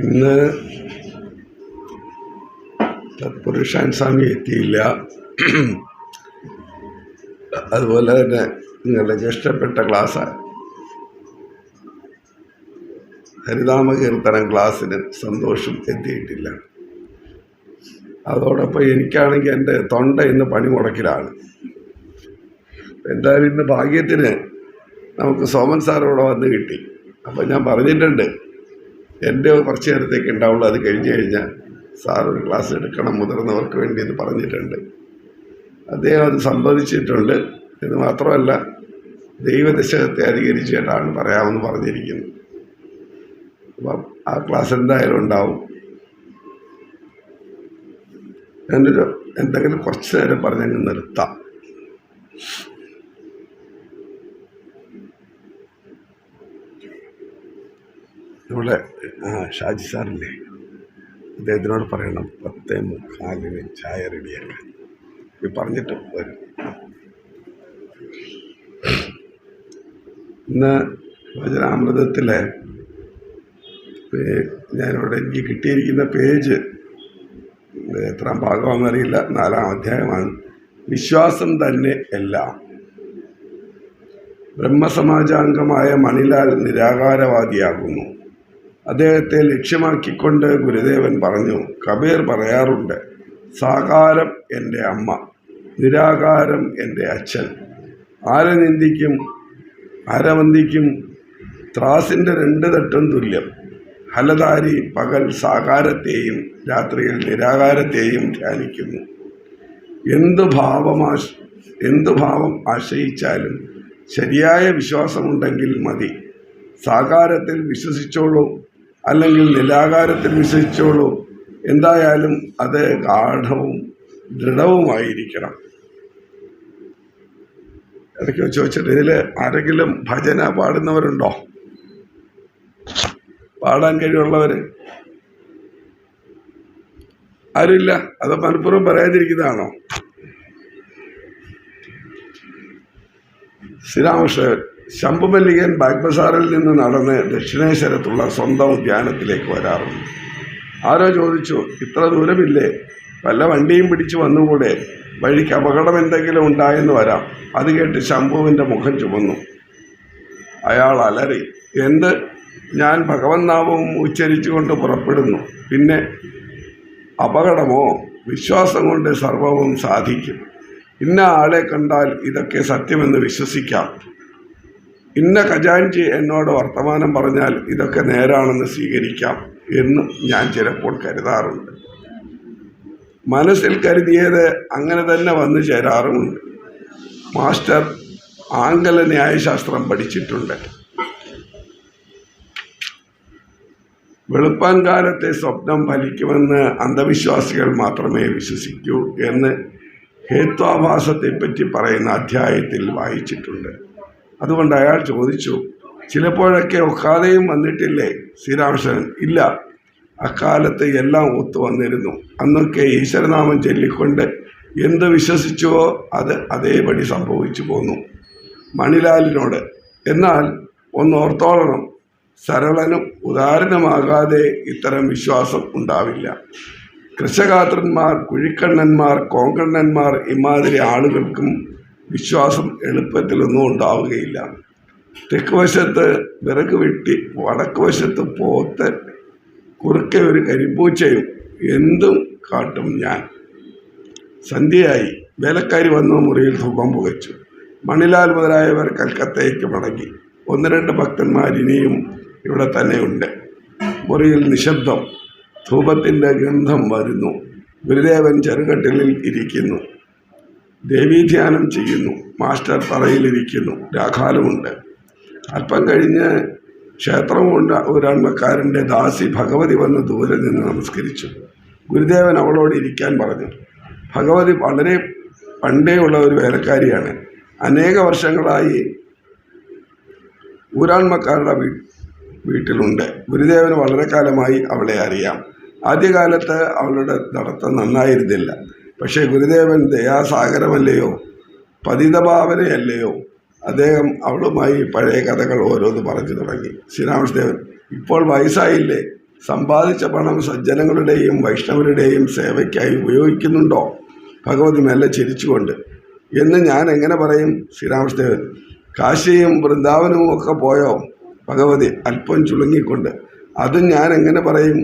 ഇന്ന് തത്പുരുഷൻ സ്വാമി എത്തിയില്ല. അതുപോലെ തന്നെ നിങ്ങളുടെ ഇഷ്ടപ്പെട്ട ക്ലാസ് ഹരിനാമകീർത്തനം ക്ലാസ്സിന് സന്തോഷം എത്തിയിട്ടില്ല. അതോടൊപ്പം എനിക്കാണെങ്കിൽ എൻ്റെ തൊണ്ട ഇന്ന് പണിമുടക്കിലാണ്. എന്തായാലും ഇന്ന് ഭാഗ്യത്തിന് നമുക്ക് സോമൻ സാറോടെ വന്ന് കിട്ടി. അപ്പം ഞാൻ പറഞ്ഞിട്ടുണ്ട് എൻ്റെ കുറച്ച് നേരത്തേക്ക് ഉണ്ടാവുള്ളൂ, അത് കഴിഞ്ഞ് കഴിഞ്ഞാൽ സാർ ഒരു ക്ലാസ് എടുക്കണം മുതിർന്നവർക്ക് വേണ്ടി എന്ന് പറഞ്ഞിട്ടുണ്ട്. അദ്ദേഹം അത് സംബന്ധിച്ചിട്ടുണ്ട്. ഇത് മാത്രമല്ല, ദൈവദശകത്തെ അധികരിച്ചിട്ടാണ് പറയാമെന്ന് പറഞ്ഞിരിക്കുന്നത്. അപ്പം ആ ക്ലാസ് എന്തായാലും ഉണ്ടാവും. ഞാനൊരു എന്തെങ്കിലും കുറച്ച് നേരം പറഞ്ഞങ്ങ് നിർത്താം. ഇവിടെ ഷാജി സാറില്ലേ, അദ്ദേഹത്തിനോട് പറയണം 10:45 ചായ റെഡിയാക്കാൻ. ഇത് പറഞ്ഞിട്ട് വരും. ഇന്ന് വചനാമൃതത്തിലെ ഞാനിവിടെ എനിക്ക് കിട്ടിയിരിക്കുന്ന പേജ് എത്രാം ഭാഗമാണെന്നറിയില്ല, 4-ാം അധ്യായമാണ്. വിശ്വാസം തന്നെ എല്ലാം. ബ്രഹ്മസമാജാംഗമായ മണിലാൽ നിരാകാരവാദിയാകുന്നു. അദ്ദേഹത്തെ ലക്ഷ്യമാക്കിക്കൊണ്ട് ഗുരുദേവൻ പറഞ്ഞു, കബീർ പറയാറുണ്ട്, സാകാരം എൻ്റെ അമ്മ, നിരാകാരം എൻ്റെ അച്ഛൻ. ആരെ നിന്ദിക്കും ആരെ വന്ദിക്കും? ത്രാസിൻ്റെ 2 തട്ടും തുല്യം. ഹലധാരി പകൽ സാകാരത്തെയും രാത്രിയിൽ നിരാകാരത്തെയും ധ്യാനിക്കുന്നു. എന്തു ഭാവം ആശ്രയിച്ചാലും ശരിയായ വിശ്വാസമുണ്ടെങ്കിൽ മതി. സാകാരത്തിൽ വിശ്വസിച്ചോളൂ, അല്ലെങ്കിൽ നിരാകാരത്തിൽ വിശ്വസിച്ചോളൂ. എന്തായാലും അത് ഗാഢവും ദൃഢവുമായിരിക്കണം. ഇടയ്ക്ക് ചോദിച്ചിട്ട്, ഇതിൽ ആരെങ്കിലും ഭജന പാടുന്നവരുണ്ടോ? പാടാൻ കഴിവുള്ളവർ ആരുമില്ല? അത് മനഃപൂർവ്വം പറയാതിരിക്കുന്നതാണോ? ശ്രീരാമകൃഷ്ണൻ ശംഭുമല്ലികൻ ബാഗ്ബസാറിൽ നിന്ന് നടന്ന് ദക്ഷിണേശ്വരത്തുള്ള സ്വന്തം ഉദ്യാനത്തിലേക്ക് വരാറുണ്ട്. ആരോ ചോദിച്ചു, ഇത്ര ദൂരമില്ലേ, വല്ല വണ്ടിയും പിടിച്ചു വന്നുകൂടെ? വഴിക്ക് അപകടം എന്തെങ്കിലും ഉണ്ടായെന്ന് വരാം. അത് കേട്ട് ശംഭുവിൻ്റെ മുഖം ചുമന്നു. അയാൾ അലറി, എന്ത്? ഞാൻ ഭഗവൻ നാമവും ഉച്ചരിച്ചുകൊണ്ട് പുറപ്പെടുന്നു. പിന്നെ അപകടമോ? വിശ്വാസം കൊണ്ട് സർവവും സാധിക്കും. ഇന്ന ആളെ കണ്ടാൽ ഇതൊക്കെ സത്യമെന്ന് വിശ്വസിക്കാം. ഇന്ന ഖജാൻജി എന്നോട് വർത്തമാനം പറഞ്ഞാൽ ഇതൊക്കെ നേരാണെന്ന് സ്വീകരിക്കാം എന്നും ഞാൻ ചിലപ്പോൾ കരുതാറുണ്ട്. മനസ്സിൽ കരുതിയത് അങ്ങനെ തന്നെ വന്നു ചേരാറുമുണ്ട്. മാസ്റ്റർ ആംഗല ന്യായശാസ്ത്രം പഠിച്ചിട്ടുണ്ട്. വെളുപ്പാൻ കാലത്തെ സ്വപ്നം ഫലിക്കുമെന്ന് അന്ധവിശ്വാസികൾ മാത്രമേ വിശ്വസിക്കൂ എന്ന് ഹേത്വാഭാസത്തെപ്പറ്റി പറയുന്ന അധ്യായത്തിൽ വായിച്ചിട്ടുണ്ട്. അതുകൊണ്ട് അയാൾ ചോദിച്ചു, ചിലപ്പോഴൊക്കെ ഒക്കാതെയും വന്നിട്ടില്ലേ? ശ്രീരാമകൃഷ്ണൻ, ഇല്ല, അക്കാലത്ത് എല്ലാം ഒത്തു വന്നിരുന്നു. അന്നൊക്കെ ഈശ്വരനാമം ചൊല്ലിക്കൊണ്ട് എന്ത് വിശ്വസിച്ചുവോ അത് അതേപടി സംഭവിച്ചു പോന്നു. മണിലാലിനോട്, എന്നാൽ ഒന്നോർത്തോളണം, സരളനും ഉദാരനുമാകാതെ ഇത്തരം വിശ്വാസം ഉണ്ടാവില്ല. കൃഷകാത്രന്മാർ, കുഴിക്കണ്ണന്മാർ, കോങ്കണ്ണന്മാർ ഇമാതിരി ആളുകൾക്കും വിശ്വാസം എളുപ്പത്തിലൊന്നും ഉണ്ടാവുകയില്ല. തെക്ക് വശത്ത് വിറക് വെട്ടി വടക്ക് വശത്ത് പോത്ത്, കുറുക്കെ ഒരു കരിമ്പൂച്ചയും എന്തും കാട്ടും ഞാൻ. സന്ധ്യയായി. വേലക്കാരി വന്നു മുറിയിൽ ധൂപം പുകച്ചു. മണിലാൽ മുതലായവർ കൽക്കത്തയ്ക്ക് മടങ്ങി. 1-2 ഭക്തന്മാർ ഇനിയും ഇവിടെ തന്നെയുണ്ട്. മുറിയിൽ നിശബ്ദം. ധൂപത്തിൻ്റെ ഗന്ധം വരുന്നു. ഗുരുദേവൻ ചെറുകട്ടിലിൽ ഇരിക്കുന്നു. ദേവീധ്യാനം ചെയ്യുന്നു. മാസ്റ്റർ തറയിലിരിക്കുന്നു. രാഘാലമുണ്ട്. അല്പം കഴിഞ്ഞ് ക്ഷേത്രമുണ്ട് ഒരാൺമക്കാരൻ്റെ ദാസി ഭഗവതി വന്ന് ദൂരെ നിന്ന് നമസ്കരിച്ചു. ഗുരുദേവൻ അവളോട് ഇരിക്കാൻ പറഞ്ഞു. ഭഗവതി വളരെ പണ്ടേ ഉള്ള ഒരു വേലക്കാരിയാണ്. അനേക വർഷങ്ങളായി ഊരാൺമക്കാരുടെ വീട്ടിലുണ്ട്. ഗുരുദേവന് വളരെ കാലമായി അവളെ അറിയാം. ആദ്യകാലത്ത് അവളുടെ നടത്തം നന്നായിരുന്നില്ല. പക്ഷേ ഗുരുദേവൻ ദയാസാഗരമല്ലയോ, പതിതഭാവനയല്ലയോ? അദ്ദേഹം അവളുമായി പഴയ കഥകൾ ഓരോന്ന് പറഞ്ഞു തുടങ്ങി. ശ്രീരാമകൃഷ്ണദേവൻ, ഇപ്പോൾ വയസ്സായില്ലേ, സമ്പാദിച്ച പണം സജ്ജനങ്ങളുടെയും വൈഷ്ണവരുടെയും സേവയ്ക്കായി ഉപയോഗിക്കുന്നുണ്ടോ? ഭഗവതി മെല്ലെ ചിരിച്ചുകൊണ്ട്. എന്ന് ഞാൻ എങ്ങനെ പറയും? ശ്രീരാമകൃഷ്ണദേവൻ. കാശിയും വൃന്ദാവനവും ഒക്കെ പോയോ? ഭഗവതി അല്പം ചുളുങ്ങിക്കൊണ്ട്. അതും ഞാൻ എങ്ങനെ പറയും?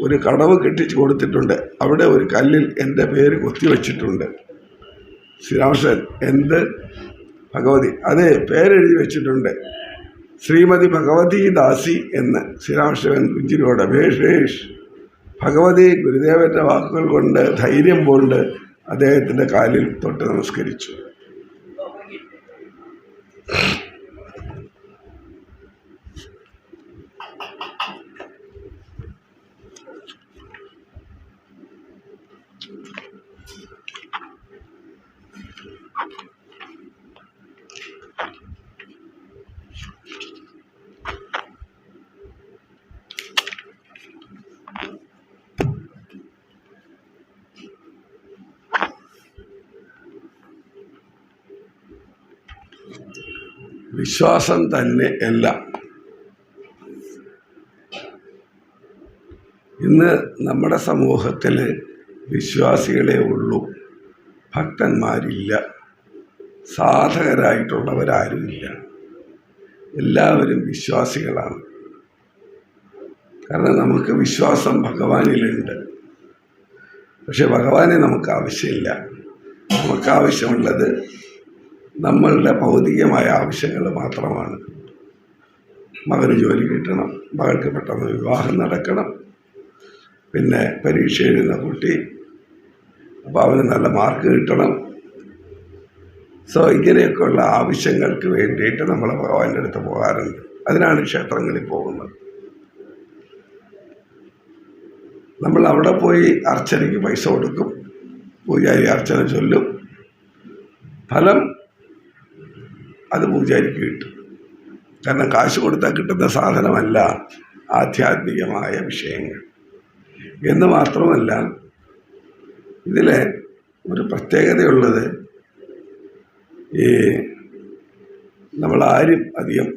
ഒരു കടവ് കെട്ടിച്ചു കൊടുത്തിട്ടുണ്ട്, അവിടെ ഒരു കല്ലിൽ എൻ്റെ പേര് കൊത്തിവെച്ചിട്ടുണ്ട്. ശ്രീരാമകൃഷ്ണൻ. എന്ത്? ഭഗവതി. അതെ, പേരെഴുതി വെച്ചിട്ടുണ്ട്, ശ്രീമതി ഭഗവതി ദാസി എന്ന്. ശ്രീരാമകൃഷ്ണൻ പുഞ്ചിരിയോടെ. ഭേഷ്. ഭഗവതി ഗുരുദേവന്റെ വാക്കുകൾ കൊണ്ട് ധൈര്യം കൊണ്ട് അദ്ദേഹത്തിൻ്റെ കാലിൽ തൊട്ട് നമസ്കരിച്ചു. വിശ്വാസം തന്നെ എല്ലാം. ഇന്ന് നമ്മുടെ സമൂഹത്തിൽ വിശ്വാസികളെ ഉള്ളൂ, ഭക്തന്മാരില്ല, സാധകരായിട്ടുള്ളവരാരുമില്ല. എല്ലാവരും വിശ്വാസികളാണ്. കാരണം നമുക്ക് വിശ്വാസം ഭഗവാനിലുണ്ട്. പക്ഷെ ഭഗവാനെ നമുക്ക് ആവശ്യമില്ല. നമുക്ക് ആവശ്യമുള്ളത് നമ്മളുടെ ഭൗതികമായ ആവശ്യങ്ങൾ മാത്രമാണ്. മകന് ജോലി കിട്ടണം, മകൾക്ക് പെട്ടെന്ന് വിവാഹം നടക്കണം, പിന്നെ പരീക്ഷ എഴുതുന്ന കുട്ടി, അപ്പോൾ അവന് നല്ല മാർക്ക് കിട്ടണം. സോ ഇങ്ങനെയൊക്കെയുള്ള ആവശ്യങ്ങൾക്ക് വേണ്ടിയിട്ട് നമ്മൾ ഭഗവാന്റെ അടുത്ത് പോകാറുണ്ട്. അതിനാണ് ക്ഷേത്രങ്ങളിൽ പോകുന്നത്. നമ്മൾ അവിടെ പോയി അർച്ചനയ്ക്ക് പൈസ കൊടുക്കും, പൂജാരി അർച്ചന ചൊല്ലും, ഫലം അത് പൂജാരിക്ക് കിട്ടും. കാരണം കാശ് കൊടുത്താൽ കിട്ടുന്ന സാധനമല്ല ആധ്യാത്മികമായ വിഷയങ്ങൾ. എന്ന് മാത്രമല്ല, ഇതിലെ ഒരു പ്രത്യേകതയുള്ളത്, ഈ നമ്മളാരും അധികം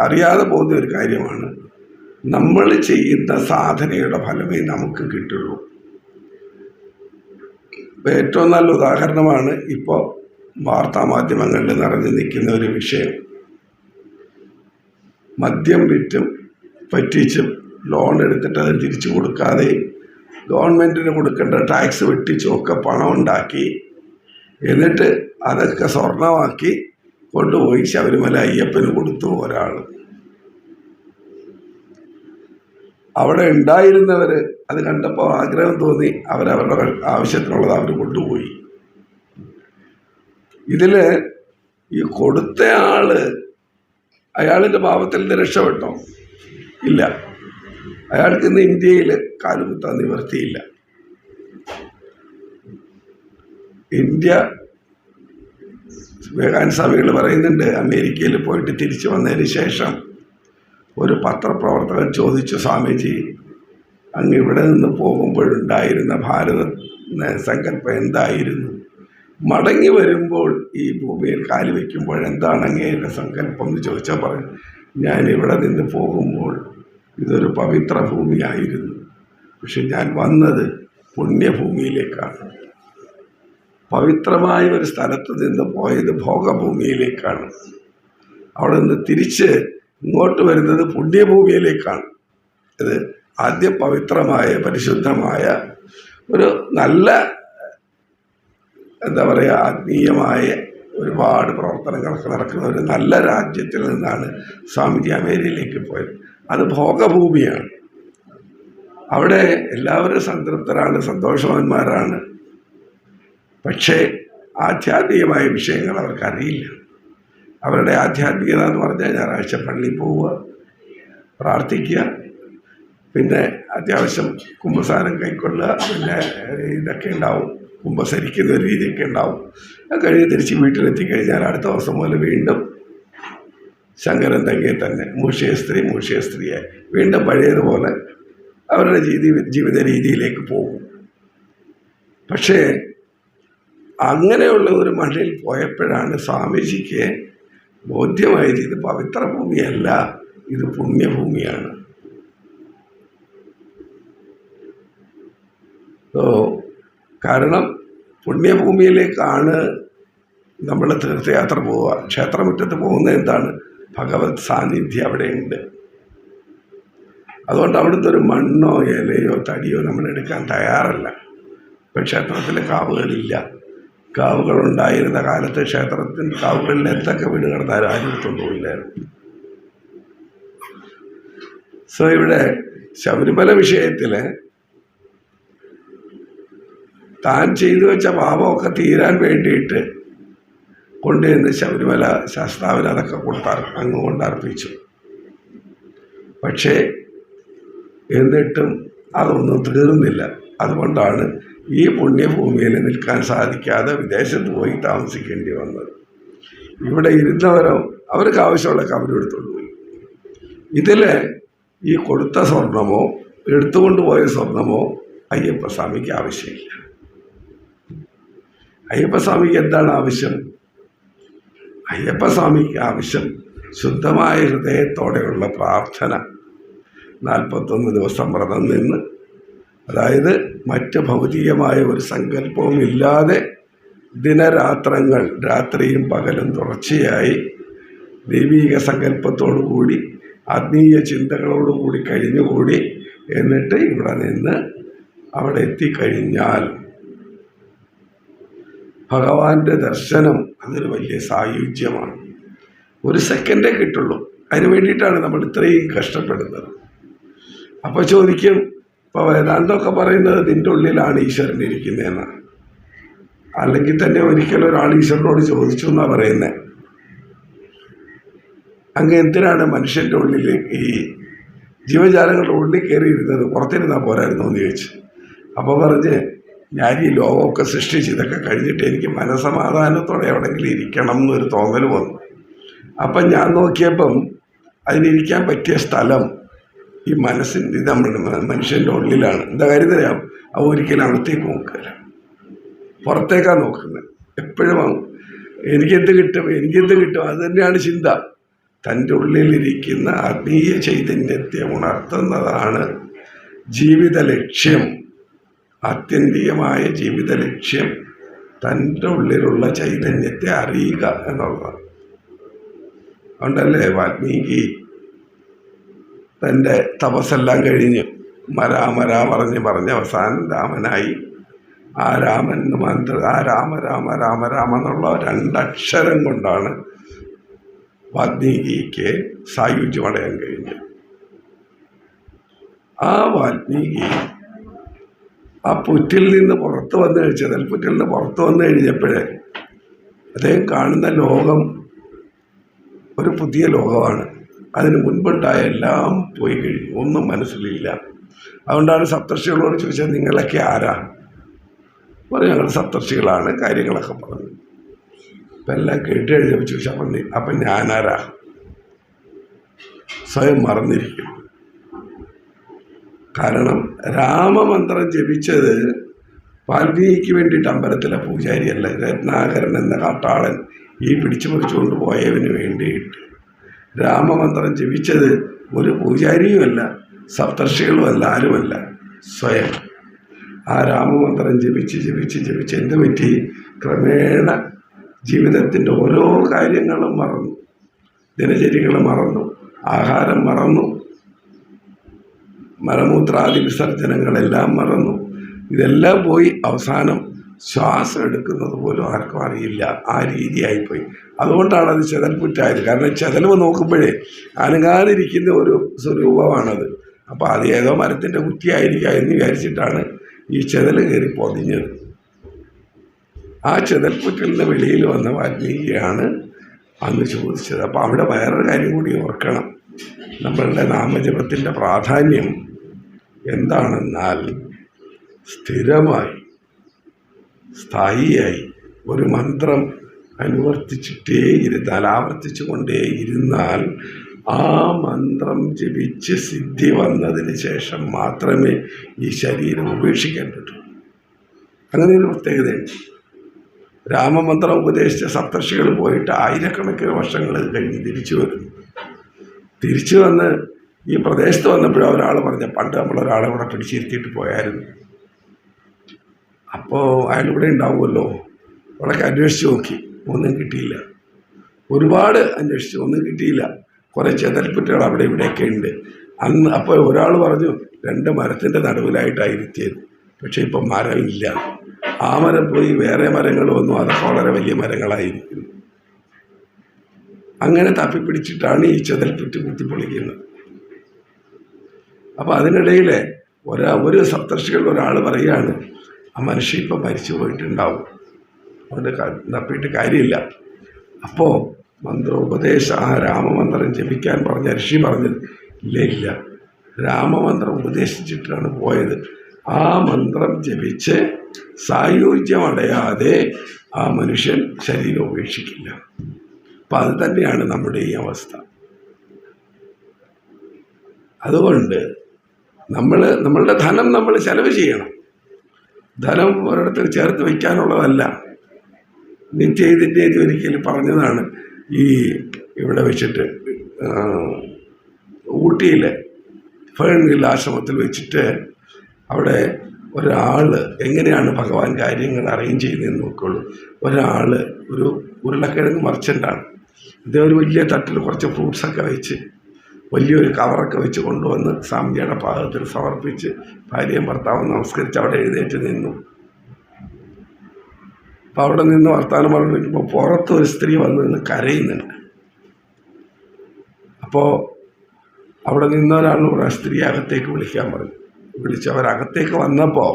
അറിയാതെ പോകുന്ന ഒരു കാര്യമാണ്, നമ്മൾ ചെയ്യുന്ന സാധനയുടെ ഫലമേ നമുക്ക് കിട്ടുള്ളൂ. ഏറ്റവും നല്ല ഉദാഹരണമാണ് ഇപ്പോൾ വാർത്താമാധ്യമങ്ങളിൽ നിറഞ്ഞു നിൽക്കുന്ന ഒരു വിഷയം. മദ്യം വിറ്റും പറ്റിച്ചും ലോൺ എടുത്തിട്ട് അത് തിരിച്ചു കൊടുക്കാതെയും ഗവൺമെൻറ്റിന് കൊടുക്കേണ്ട ടാക്സ് വെട്ടിച്ചും ഒക്കെ പണം ഉണ്ടാക്കി, എന്നിട്ട് അതൊക്കെ സ്വർണമാക്കി കൊണ്ടുപോയി ശബരിമല അയ്യപ്പന് കൊടുത്തു ഒരാൾ. അവിടെ ഉണ്ടായിരുന്നവർ അത് കണ്ടപ്പോൾ ആഗ്രഹം തോന്നി, അവരവരുടെ ആവശ്യത്തിനുള്ളത് അവർ കൊണ്ടുപോയി. ഇതിൽ ഈ കൊടുത്തയാള് അയാളിൻ്റെ പാപത്തിൽ നിന്ന് രക്ഷപ്പെട്ടോ? ഇല്ല. അയാൾക്ക് ഇന്ന് ഇന്ത്യയിൽ കാലുകുത്താൻ നിവർത്തിയില്ല. ഇന്ത്യ, വിവേകാനന്ദ സ്വാമികൾ പറയുന്നുണ്ട്, അമേരിക്കയിൽ പോയിട്ട് തിരിച്ചു വന്നതിന് ശേഷം ഒരു പത്രപ്രവർത്തകൻ ചോദിച്ചു, സ്വാമിജി, അങ്ങ് ഇവിടെ നിന്ന് പോകുമ്പോഴുണ്ടായിരുന്ന ഭാരത സങ്കല്പം എന്തായിരുന്നു? മടങ്ങി വരുമ്പോൾ ഈ ഭൂമിയിൽ കാല് വയ്ക്കുമ്പോൾ എന്താണ് അങ്ങയുടെ സങ്കല്പം എന്ന് ചോദിച്ചാൽ പറഞ്ഞു, ഞാൻ ഇവിടെ നിന്ന് പോകുമ്പോൾ ഇതൊരു പവിത്ര ഭൂമിയായിരുന്നു, പക്ഷെ ഞാൻ വന്നത് പുണ്യഭൂമിയിലേക്കാണ്. പവിത്രമായ ഒരു സ്ഥലത്ത് നിന്ന് പോയത് ഭോഗഭൂമിയിലേക്കാണ്. അവിടെ നിന്ന് തിരിച്ച് ഇങ്ങോട്ട് വരുന്നത് പുണ്യഭൂമിയിലേക്കാണ്. ഇത് ആദ്യം പവിത്രമായ പരിശുദ്ധമായ ഒരു നല്ല, എന്താ പറയുക, ആത്മീയമായ ഒരുപാട് പ്രവർത്തനങ്ങളൊക്കെ നടക്കുന്ന ഒരു നല്ല രാജ്യത്തിൽ നിന്നാണ് സ്വാമിജി അമേരിക്കയിലേക്ക് പോയത്. അത് ഭോഗഭൂമിയാണ്. അവിടെ എല്ലാവരും സംതൃപ്തരാണ്, സന്തോഷവാന്മാരാണ്. പക്ഷേ ആധ്യാത്മികമായ വിഷയങ്ങൾ അവർക്കറിയില്ല. അവരുടെ ആധ്യാത്മികത എന്ന് പറഞ്ഞാൽ ഞായറാഴ്ച പള്ളിയിൽ പോവുക, പ്രാർത്ഥിക്കുക, പിന്നെ അത്യാവശ്യം കുമ്പസാരം കൈക്കൊള്ളുക, പിന്നെ ഇതൊക്കെ ഉണ്ടാവും, കുമ്പസരിക്കുന്ന ഒരു രീതിയൊക്കെ ഉണ്ടാവും. അത് കഴിഞ്ഞ് തിരിച്ച് വീട്ടിലെത്തിക്കഴിഞ്ഞാൽ അടുത്ത ദിവസം മുതൽ വീണ്ടും ശങ്കരൻ തങ്ങിയെ തന്നെ മൂഷ്യ സ്ത്രീയെ വീണ്ടും പഴയതുപോലെ അവരുടെ ജീവിത രീതിയിലേക്ക് പോകും. പക്ഷേ അങ്ങനെയുള്ള ഒരു മണ്ണിൽ പോയപ്പോഴാണ് സ്വാമിജിക്ക് ബോധ്യമായത്, ഇത് പവിത്ര ഭൂമിയല്ല, ഇത് പുണ്യഭൂമിയാണ്. കാരണം പുണ്യഭൂമിയിലേക്കാണ് നമ്മൾ തീർത്ഥയാത്ര പോവുക. ക്ഷേത്രമുറ്റത്ത് പോകുന്നത് എന്താണ്? ഭഗവത് സാന്നിധ്യം അവിടെയുണ്ട്. അതുകൊണ്ട് അവിടുത്തെ ഒരു മണ്ണോ ഇലയോ തടിയോ നമ്മൾ എടുക്കാൻ തയ്യാറല്ല. ഇപ്പം ക്ഷേത്രത്തിൽ കാവുകളില്ല. കാവുകളുണ്ടായിരുന്ന കാലത്ത് ക്ഷേത്രത്തിൻ്റെ കാവുകളിൽ എന്തൊക്കെ വീട് കിടന്നാലും ആരും എടുത്തുകൊണ്ട് പോയില്ലായിരുന്നു. സോ ഇവിടെ ശബരിമല വിഷയത്തിൽ താൻ ചെയ്തു വെച്ച പാപമൊക്കെ തീരാൻ വേണ്ടിയിട്ട് കൊണ്ടുവന്ന് ശബരിമല ശാസ്താവിന് അതൊക്കെ അങ്ങ് കൊണ്ടർപ്പിച്ചു. പക്ഷേ എന്നിട്ടും അതൊന്നും തീർന്നില്ല. അതുകൊണ്ടാണ് ഈ പുണ്യഭൂമിയിൽ നിൽക്കാൻ സാധിക്കാതെ വിദേശത്ത് പോയി താമസിക്കേണ്ടി വന്നത്. ഇവിടെ ഇരുന്നവരോ അവർക്ക് ആവശ്യമുള്ളതൊക്കെ അവരെടുത്തുകൊണ്ട് പോയി. ഇതിൽ ഈ കൊടുത്ത സ്വർണമോ എടുത്തുകൊണ്ട് പോയ സ്വർണമോ അയ്യപ്പസ്വാമിക്ക് ആവശ്യമില്ല. അയ്യപ്പസ്വാമിക്ക് എന്താണ് ആവശ്യം? അയ്യപ്പസ്വാമിക്ക് ആവശ്യം ശുദ്ധമായ ഹൃദയത്തോടെയുള്ള പ്രാർത്ഥന. 41 ദിവസം വ്രതം നിന്ന്, അതായത് മറ്റ് ഭൗതികമായ ഒരു സങ്കല്പവും ഇല്ലാതെ ദിനരാത്രങ്ങൾ, രാത്രിയും പകലും തുടർച്ചയായി ദൈവീക സങ്കല്പത്തോടു കൂടി ആത്മീയ ചിന്തകളോടുകൂടി കഴിഞ്ഞുകൂടി എന്നിട്ട് ഇവിടെ നിന്ന് അവിടെ എത്തിക്കഴിഞ്ഞാൽ ഭഗവാന്റെ ദർശനം അതൊരു വലിയ സായുജ്യമാണ്. ഒരു സെക്കൻഡേ കിട്ടുള്ളൂ. അതിന് വേണ്ടിയിട്ടാണ് നമ്മൾ ഇത്രയും കഷ്ടപ്പെടുന്നത്. അപ്പോൾ ചോദിക്കും, ഇപ്പോൾ വേദാന്തമൊക്കെ പറയുന്നത് നിൻ്റെ ഉള്ളിലാണ് ഈശ്വരൻ ഇരിക്കുന്നതെന്നാണ്. അല്ലെങ്കിൽ തന്നെ ഒരിക്കലും ഒരാൾ ഈശ്വരനോട് ചോദിച്ചു എന്നാണ് പറയുന്നത്, അങ്ങ് എന്തിനാണ് മനുഷ്യൻ്റെ ഉള്ളിൽ ഈ ജീവജാലങ്ങളുടെ ഉള്ളിൽ കയറിയിരുന്നത്, പുറത്തിരുന്നാൽ പോരായിരുന്നു എന്ന് ചോദിച്ചു. അപ്പോൾ പറഞ്ഞ്, ഞാൻ ഈ ലോകമൊക്കെ സൃഷ്ടിച്ച് ഇതൊക്കെ കഴിഞ്ഞിട്ട് എനിക്ക് മനസമാധാനത്തോടെ എവിടെയെങ്കിലും ഇരിക്കണം എന്നൊരു തോന്നൽ വന്നു. അപ്പം ഞാൻ നോക്കിയപ്പം അതിനിരിക്കാൻ പറ്റിയ സ്ഥലം ഈ മനസ്സിൻ്റെ ഇത് നമ്മുടെ മനുഷ്യൻ്റെ ഉള്ളിലാണ്. എന്താ കാര്യം തരാം, അവ ഒരിക്കലും അകത്തേക്ക് നോക്കില്ല, പുറത്തേക്കാണ് നോക്കുന്നത്. എപ്പോഴും എനിക്കെന്ത് കിട്ടും അത് തന്നെയാണ് ചിന്ത. തൻ്റെ ഉള്ളിലിരിക്കുന്ന ആത്മീയ ചൈതന്യത്തെ ഉണർത്തുന്നതാണ് ജീവിത ലക്ഷ്യം. ആത്യന്തികമായ ജീവിത ലക്ഷ്യം തൻ്റെ ഉള്ളിലുള്ള ചൈതന്യത്തെ അറിയുക എന്നുള്ളതാണ്. അതുകൊണ്ടല്ലേ വാൽമീകി തൻ്റെ തപസ്സെല്ലാം കഴിഞ്ഞ് പറഞ്ഞ് അവസാനം രാമനായി. ആ രാമൻ ആ രാമ എന്നുള്ള 2 അക്ഷരം കൊണ്ടാണ് വാൽമീകിക്ക് സായുജ്യമടയാൻ കഴിഞ്ഞത്. ആ വാൽമീകി ആ പുറ്റിൽ നിന്ന് പുറത്ത് വന്നു ചെതൽപ്പുറ്റിൽ നിന്ന് പുറത്ത് വന്നു കഴിഞ്ഞപ്പോഴേ അദ്ദേഹം കാണുന്ന ലോകം ഒരു പുതിയ ലോകമാണ്. അതിന് മുൻപുണ്ടായ എല്ലാം പോയി കഴിഞ്ഞു, ഒന്നും മനസ്സിലില്ല. അതുകൊണ്ടാണ് സപ്തർഷികളോട് ചോദിച്ചത്, നിങ്ങളൊക്കെ ആരാ? പറഞ്ഞു, ഞങ്ങൾ സപ്തർഷികളാണ്, കാര്യങ്ങളൊക്കെ പറഞ്ഞു. അപ്പം എല്ലാം കേട്ട് കഴിഞ്ഞപ്പോൾ ചോദിച്ചാൽ അപ്പം ഞാനാരാ? സ്വയം മറന്നിരിക്കും. കാരണം രാമമന്ത്രം ജപിച്ചത് വാൽമീകിക്ക് വേണ്ടിയിട്ട് അമ്പലത്തിലെ പൂജാരിയല്ല, രത്നാകരൻ എന്ന കാട്ടാളൻ ഈ പിടിച്ചു പറിച്ചുകൊണ്ട് പോയവന് വേണ്ടിയിട്ട്. രാമമന്ത്രം ജപിച്ചത് ഒരു പൂജാരിയുമല്ല, സപ്തർഷികളുമല്ല, ആരുമല്ല, സ്വയം. ആ രാമമന്ത്രം ജപിച്ച് എന്ത് പറ്റി? ക്രമേണ ജീവിതത്തിൻ്റെ ഓരോ കാര്യങ്ങളും മറന്നു, ദിനചര്യകൾ മറന്നു, ആഹാരം മറന്നു, മലമൂത്രാദി വിസർജനങ്ങളെല്ലാം മറന്നു. ഇതെല്ലാം പോയി അവസാനം ശ്വാസം എടുക്കുന്നത് പോലും ആർക്കും അറിയില്ല. ആ രീതിയായിപ്പോയി. അതുകൊണ്ടാണ് അത് ചെതൽപ്പുറ്റായത്. കാരണം ചെതൽവ് നോക്കുമ്പോഴേ അനങ്ങാതിരിക്കുന്ന ഒരു സ്വരൂപമാണത്. അപ്പോൾ അത് ഏതോ മരത്തിൻ്റെ കുറ്റിയായിരിക്കുക എന്ന് വിചാരിച്ചിട്ടാണ് ഈ ചെതൽ കയറി പൊതിഞ്ഞത്. ആ ചെതൽപ്പുറ്റിൽ നിന്ന് വെളിയിൽ വന്ന വാൽമീകിയാണ് അന്ന് ചോദിച്ചത്. അപ്പോൾ അവിടെ വേറൊരു കാര്യം കൂടി ഓർക്കണം. നമ്മളുടെ നാമജപത്തിൻ്റെ പ്രാധാന്യം എന്താണെന്നാൽ സ്ഥിരമായി സ്ഥായിയായി ഒരു മന്ത്രം ആവർത്തിച്ചു കൊണ്ടേയിരുന്നാൽ ആ മന്ത്രം ജപിച്ച് സിദ്ധി വന്നതിന് ശേഷം മാത്രമേ ഈ ശരീരം ഉപേക്ഷിക്കാൻ പറ്റൂ. അങ്ങനെയൊരു പ്രത്യേകതയുണ്ട്. രാമമന്ത്രം ഉപദേശിച്ച സപ്തർഷികൾ പോയിട്ട് ആയിരക്കണക്കിന് വർഷങ്ങൾ കഴിഞ്ഞ് തിരിച്ചു വന്ന് ഈ പ്രദേശത്ത് വന്നപ്പോഴും ഒരാൾ പറഞ്ഞ, പണ്ട് നമ്മളൊരാളെ ഇവിടെ പിടിച്ചിരുത്തിയിട്ട് പോയായിരുന്നു. അപ്പോൾ അയാളിവിടെ ഉണ്ടാവുമല്ലോ, അവിടെയൊക്കെ അന്വേഷിച്ച് നോക്കി, ഒന്നും കിട്ടിയില്ല. ഒരുപാട് അന്വേഷിച്ചു, ഒന്നും കിട്ടിയില്ല. കുറേ ചെതൽപ്പുറ്റുകൾ അവിടെ ഇവിടെയൊക്കെ ഉണ്ട്. അപ്പോൾ ഒരാൾ പറഞ്ഞു 2 മരത്തിൻ്റെ നടുവിലായിട്ടാണ് ഇരുത്തിയത്. പക്ഷേ ഇപ്പം മരമില്ല. ആ മരം പോയി വേറെ മരങ്ങൾ വന്നു, അതൊക്കെ വളരെ വലിയ മരങ്ങളായിരിക്കുന്നു. അങ്ങനെ തപ്പിപ്പിടിച്ചിട്ടാണ് ഈ ചെതൽപ്പുറ്റ് കുത്തിപ്പൊളിക്കുന്നത്. അപ്പോൾ അതിനിടയിൽ ഒരു സപ്തർഷികളിൽ ഒരാൾ പറയുകയാണ്, ആ മനുഷ്യൻ ഇപ്പം മരിച്ചു പോയിട്ടുണ്ടാവും, അതുകൊണ്ട് തപ്പിയിട്ട് കാര്യമില്ല. അപ്പോൾ മന്ത്രോപദേശം, ആ രാമമന്ത്രം ജപിക്കാൻ പറഞ്ഞ ഋഷി പറഞ്ഞത്, ഇല്ല, രാമമന്ത്രം ഉപദേശിച്ചിട്ടാണ് പോയത്. ആ മന്ത്രം ജപിച്ച് സായുജ്യം അടയാതെ ആ മനുഷ്യൻ ശരീരം ഉപേക്ഷിക്കില്ല. അപ്പം അത് തന്നെയാണ് നമ്മുടെ ഈ അവസ്ഥ. അതുകൊണ്ട് നമ്മളുടെ ധനം നമ്മൾ ചെലവ് ചെയ്യണം. ധനം ഒരിടത്ത് ചേർത്ത് വയ്ക്കാനുള്ളതല്ല. നിത്യതിൻ്റെ ഒരിക്കലും പറഞ്ഞതാണ്, ഈ ഇവിടെ വെച്ചിട്ട് ഊട്ടിയിലെ ഫേൺഹിൽ ആശ്രമത്തിൽ വെച്ചിട്ട് അവിടെ ഒരാൾ എങ്ങനെയാണ് ഭഗവാൻ കാര്യങ്ങൾ അറേഞ്ച് ചെയ്യുന്നതെന്ന് നോക്കുള്ളൂ. ഒരാൾ ഒരു ഉരുളക്കിഴങ്ങ് മർച്ചൻ്റാണ്. ഇതേ ഒരു വലിയ തട്ടിൽ കുറച്ച് ഫ്രൂട്ട്സൊക്കെ വെച്ച് വലിയൊരു കവറൊക്കെ വെച്ച് കൊണ്ടുവന്ന് സ്വാമിജിയുടെ പാദത്തിൽ സമർപ്പിച്ച് ഭാര്യയും ഭർത്താവും നമസ്കരിച്ച് അവിടെ എഴുന്നേറ്റ് നിന്നു. അപ്പോൾ അവിടെ നിന്ന് വർത്തമാനം പറഞ്ഞിരിക്കുമ്പോൾ പുറത്തൊരു സ്ത്രീ വന്ന് നിന്ന് കരയുന്നുണ്ട്. അപ്പോൾ അവിടെ നിന്നൊരാളിനോട് ആ സ്ത്രീ അകത്തേക്ക് വിളിക്കാൻ പറഞ്ഞു. വിളിച്ചവരകത്തേക്ക് വന്നപ്പോൾ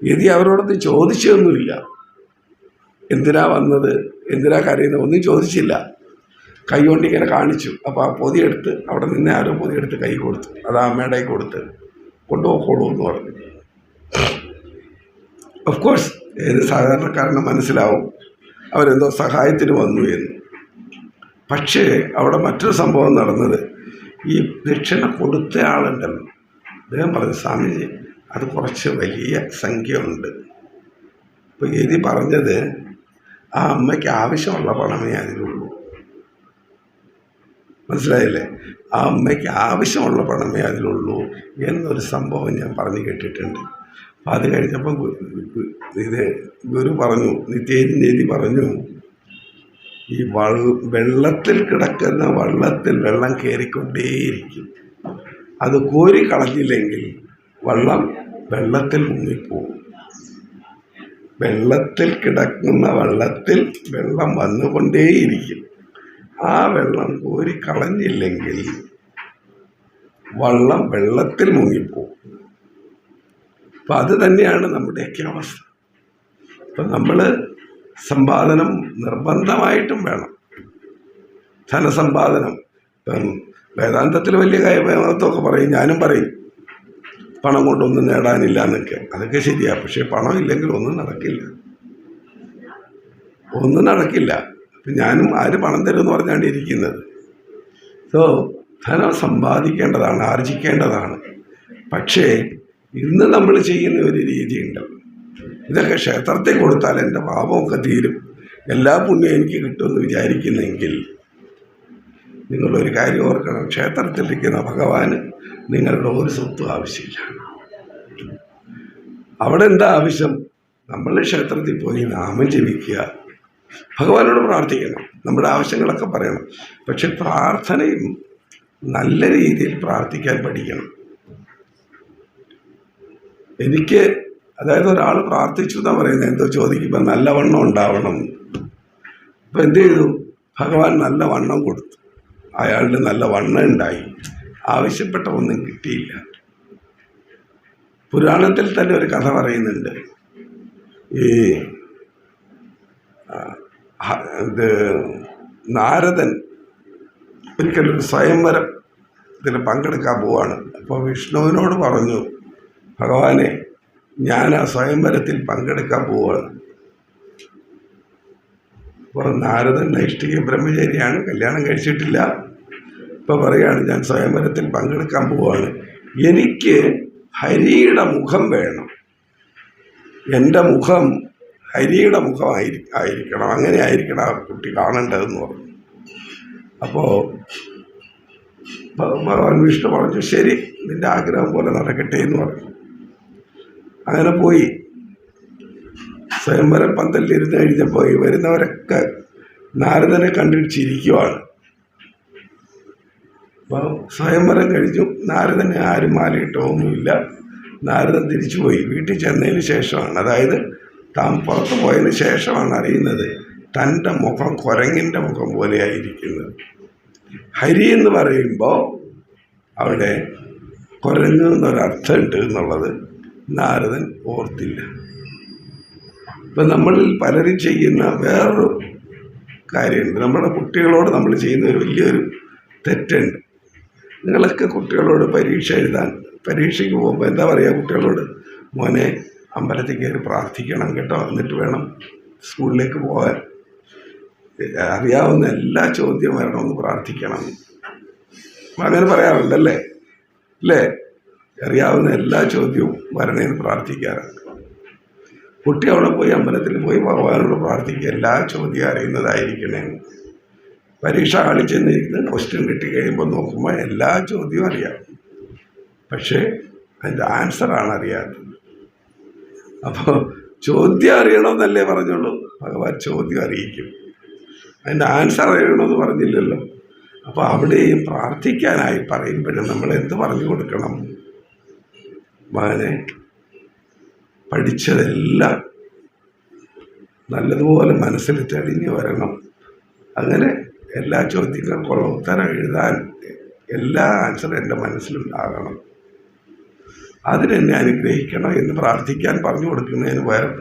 യതി അവരോടൊന്ന് ചോദിച്ചൊന്നുമില്ല, എന്തിനാ വന്നത്, എന്തിനാ കരയുന്നത്, ഒന്നും ചോദിച്ചില്ല. കൈ കൊണ്ട് ഇങ്ങനെ കാണിച്ചു. അപ്പോൾ ആ പൊതിയെടുത്ത് അവിടെ നിന്ന് ആരോ പൊതിയെടുത്ത് കൈ കൊടുത്തു. അത് അമ്മയുടെ കൊടുത്ത് കൊണ്ടുപോക്കോളൂ എന്ന് പറഞ്ഞു. ഓഫ് കോഴ്സ് ഏത് സാധാരണക്കാരന് മനസ്സിലാവും അവരെന്തോ സഹായത്തിന് വന്നു എന്ന്. പക്ഷേ അവിടെ മറ്റൊരു സംഭവം നടന്നത്, ഈ ദക്ഷിണ കൊടുത്ത ആളുണ്ടല്ലോ, അദ്ദേഹം പറഞ്ഞു, സ്വാമിജി അത് കുറച്ച് വലിയ സംഖ്യ ഉണ്ട്. ഇപ്പോൾ എഴുതി പറഞ്ഞത് ആ അമ്മയ്ക്ക് ആവശ്യമുള്ള പണമേ അതിലുള്ളൂ. മനസ്സിലായില്ലേ? ആ അമ്മയ്ക്ക് ആവശ്യമുള്ള പണമേ അതിലുള്ളൂ എന്നൊരു സംഭവം ഞാൻ പറഞ്ഞു കേട്ടിട്ടുണ്ട്. അപ്പം അത് കഴിഞ്ഞപ്പോൾ ഇത് ഗുരു പറഞ്ഞു, നിത്യേതി പറഞ്ഞു, ഈ വെള്ളത്തിൽ കിടക്കുന്ന വള്ളത്തിൽ വെള്ളം കയറിക്കൊണ്ടേയിരിക്കും. അത് കോരി കളഞ്ഞില്ലെങ്കിൽ വെള്ളത്തിൽ മുങ്ങിപ്പോവും. വെള്ളത്തിൽ കിടക്കുന്ന വള്ളത്തിൽ വെള്ളം വന്നുകൊണ്ടേയിരിക്കും. ആ വെള്ളം കോരി കളഞ്ഞില്ലെങ്കിൽ വെള്ളത്തിൽ മുങ്ങിപ്പോവും. അപ്പം അത് തന്നെയാണ് നമ്മുടെയൊക്കെ അവസ്ഥ. അപ്പം നമ്മൾ സമ്പാദനം നിർബന്ധമായിട്ടും വേണം. ധനസമ്പാദനം. ഇപ്പം വേദാന്തത്തിൽ വലിയ കാര്യമൊക്കെ പറയും, ഞാനും പറയും പണം കൊണ്ടൊന്നും നേടാനില്ല എന്നൊക്കെ. അതൊക്കെ ശരിയാണ്. പക്ഷേ പണം ഇല്ലെങ്കിൽ ഒന്നും നടക്കില്ല. അപ്പം ഞാനും ആര് പണം തരുമെന്ന് പറഞ്ഞാണ് ഇരിക്കുന്നത്. സോ ധനം സമ്പാദിക്കേണ്ടതാണ്, ആർജിക്കേണ്ടതാണ്. പക്ഷേ ഇന്ന് നമ്മൾ ചെയ്യുന്ന ഒരു രീതിയുണ്ടല്ലോ, ഇതൊക്കെ ക്ഷേത്രത്തിൽ കൊടുത്താൽ എൻ്റെ പാപമൊക്കെ തീരും, എല്ലാ പുണ്യം എനിക്ക് കിട്ടുമെന്ന് വിചാരിക്കുന്നെങ്കിൽ നിങ്ങളൊരു കാര്യം ഓർക്കണം, ക്ഷേത്രത്തിലിരിക്കുന്ന ഭഗവാന് നിങ്ങളുടെ ഒരു സ്വത്തും ആവശ്യമില്ല. അവിടെ എന്താ ആവശ്യം? നമ്മൾ ക്ഷേത്രത്തിൽ പോയി നാമം ജപിക്കുക, ഭഗവാനോട് പ്രാർത്ഥിക്കണം, നമ്മുടെ ആവശ്യങ്ങളൊക്കെ പറയണം. പക്ഷെ പ്രാർത്ഥനയും നല്ല രീതിയിൽ പ്രാർത്ഥിക്കാൻ പഠിക്കണം. അതായത് ഒരാൾ പ്രാർത്ഥിച്ചു എന്നാണ് പറയുന്നത്, എന്തോ ചോദിക്കുമ്പോൾ നല്ല വണ്ണം ഉണ്ടാവണം. അപ്പം എന്ത് ചെയ്തു? ഭഗവാൻ നല്ല വണ്ണം കൊടുത്തു, അയാളുടെ നല്ല വണ്ണം ഉണ്ടായി. ആവശ്യപ്പെട്ട ഒന്നും കിട്ടിയില്ല. പുരാണത്തിൽ തന്നെ ഒരു കഥ പറയുന്നുണ്ട്. ഈ നാരദൻ ഒരിക്കലൊരു സ്വയംവരത്തിൽ പങ്കെടുക്കാൻ പോവാണ്. അപ്പോൾ വിഷ്ണുവിനോട് പറഞ്ഞു, ഭഗവാനെ ഞാൻ ആ സ്വയംവരത്തിൽ പങ്കെടുക്കാൻ പോവുകയാണ്. അപ്പോൾ നാരദൻ നൈഷ്ഠിക ബ്രഹ്മചാരിയാണ്, കല്യാണം കഴിച്ചിട്ടില്ല. ഇപ്പോൾ പറയുകയാണ്, ഞാൻ സ്വയംവരത്തിൽ പങ്കെടുക്കാൻ പോവുകയാണ്, എനിക്ക് ഹരിയുടെ മുഖം വേണം, എൻ്റെ മുഖം ഹരിയുടെ മുഖം ആയിരിക്കണം, അങ്ങനെ ആയിരിക്കണം ആ കുട്ടി കാണേണ്ടതെന്ന് പറഞ്ഞു. അപ്പോൾ ഭഗവാൻ വിഷ്ണു പറഞ്ഞു, ശരി, നിൻ്റെ ആഗ്രഹം പോലെ നടക്കട്ടെ എന്ന് പറഞ്ഞു. അങ്ങനെ പോയി. സ്വയംവരം പന്തലിരുന്ന് കഴിഞ്ഞപ്പോൾ ഈ വരുന്നവരൊക്കെ നാരദനെ കണ്ടിട്ട് ചിരിക്കുവാണ്. അപ്പോൾ സ്വയംവരം കഴിഞ്ഞു. നാരദനെ ആരും മാലയിട്ടൊന്നുമില്ല. നാരദൻ തിരിച്ചുപോയി. വീട്ടിൽ ചെന്നതിന് ശേഷമാണ്, അതായത് താൻ പുറത്ത് പോയതിന് ശേഷമാണ് അറിയുന്നത് തൻ്റെ മുഖം കുരങ്ങിൻ്റെ മുഖം പോലെയായിരിക്കുന്നത്. ഹരി എന്ന് പറയുമ്പോൾ അവിടെ കുരങ്ങ് എന്നൊരർത്ഥമുണ്ട് എന്നുള്ളത് നാരദൻ ഓർത്തില്ല. ഇപ്പം നമ്മളിൽ പലരും ചെയ്യുന്ന വേറൊരു കാര്യമുണ്ട്. നമ്മുടെ കുട്ടികളോട് നമ്മൾ ചെയ്യുന്ന ഒരു വലിയൊരു തെറ്റുണ്ട്. നിങ്ങളൊക്കെ കുട്ടികളോട് പരീക്ഷയ്ക്ക് പോകുമ്പോൾ എന്താ പറയുക കുട്ടികളോട്? മോനെ അമ്പലത്തിൽ കയറി പ്രാർത്ഥിക്കണം കേട്ടോ, എന്നിട്ട് വേണം സ്കൂളിലേക്ക് പോകാൻ. അറിയാവുന്ന എല്ലാ ചോദ്യവും വരണമെന്ന് പ്രാർത്ഥിക്കണം. അങ്ങനെ പറയാറുണ്ടല്ലേ? അല്ലേ? അറിയാവുന്ന എല്ലാ ചോദ്യവും വരണേന്ന് പ്രാർത്ഥിക്കാറുണ്ട്. കുട്ടി അവിടെ പോയി അമ്പലത്തിൽ പോയി ഭഗവാനോട് പ്രാർത്ഥിക്കുക, എല്ലാ ചോദ്യം അറിയുന്നതായിരിക്കണേ. പരീക്ഷ ഹാളിൽ ചെന്നിരിക്കുന്ന ക്വസ്റ്റ്യൻ കിട്ടിക്കഴിയുമ്പോൾ നോക്കുമ്പോൾ എല്ലാ ചോദ്യവും അറിയാം, പക്ഷേ അതിൻ്റെ ആൻസറാണ് അറിയാത്തത്. അപ്പോൾ ചോദ്യം അറിയണമെന്നല്ലേ പറഞ്ഞുള്ളൂ, ഭഗവാൻ ചോദ്യം അറിയിക്കും, അതിൻ്റെ ആൻസർ അറിയണമെന്ന് പറഞ്ഞില്ലല്ലോ. അപ്പോൾ അവിടെയും പ്രാർത്ഥിക്കാനായി പറയുമ്പോഴും നമ്മൾ എന്ത് പറഞ്ഞു കൊടുക്കണം? മകനെ പഠിച്ചതെല്ലാം നല്ലതുപോലെ മനസ്സിൽ തെളിഞ്ഞു വരണം. അങ്ങനെ എല്ലാ ചോദ്യങ്ങൾക്കുള്ള ഉത്തരം എഴുതാൻ എല്ലാ ആൻസറും എൻ്റെ മനസ്സിലുണ്ടാകണം. അതിനെന്നെ അനുഗ്രഹിക്കണം എന്ന് പ്രാർത്ഥിക്കാൻ പറഞ്ഞു കൊടുക്കുന്നതിന് പകരം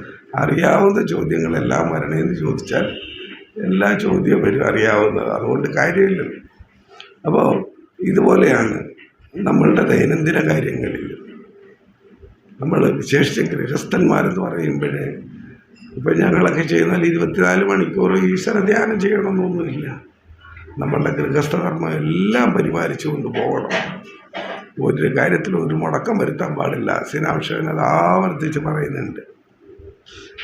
അറിയാവുന്ന ചോദ്യങ്ങളെല്ലാം വരണേന്ന് ചോദിച്ചാൽ എല്ലാ ചോദ്യവും വരും അറിയാവുന്നത്, അതുകൊണ്ട് കാര്യമില്ലല്ലോ. അപ്പോൾ ഇതുപോലെയാണ് നമ്മളുടെ ദൈനംദിന കാര്യങ്ങളിൽ നമ്മൾ വിശേഷിച്ച് ഗൃഹസ്ഥന്മാരെന്ന് പറയുമ്പോഴേ, ഇപ്പം ഞങ്ങളൊക്കെ ചെയ്യുന്നാൽ 24 മണിക്കൂർ ഈശ്വര ധ്യാനം ചെയ്യണമെന്നൊന്നുമില്ല. നമ്മളുടെ ഗൃഹസ്ഥകർമ്മം എല്ലാം പരിപാലിച്ചു കൊണ്ട് പോകണം. ഒരു കാര്യത്തിൽ ഒരു മുടക്കം വരുത്താൻ പാടില്ല. ശ്രീരാമകൃഷ്ണൻ അത് ആവർത്തിച്ച് പറയുന്നുണ്ട്.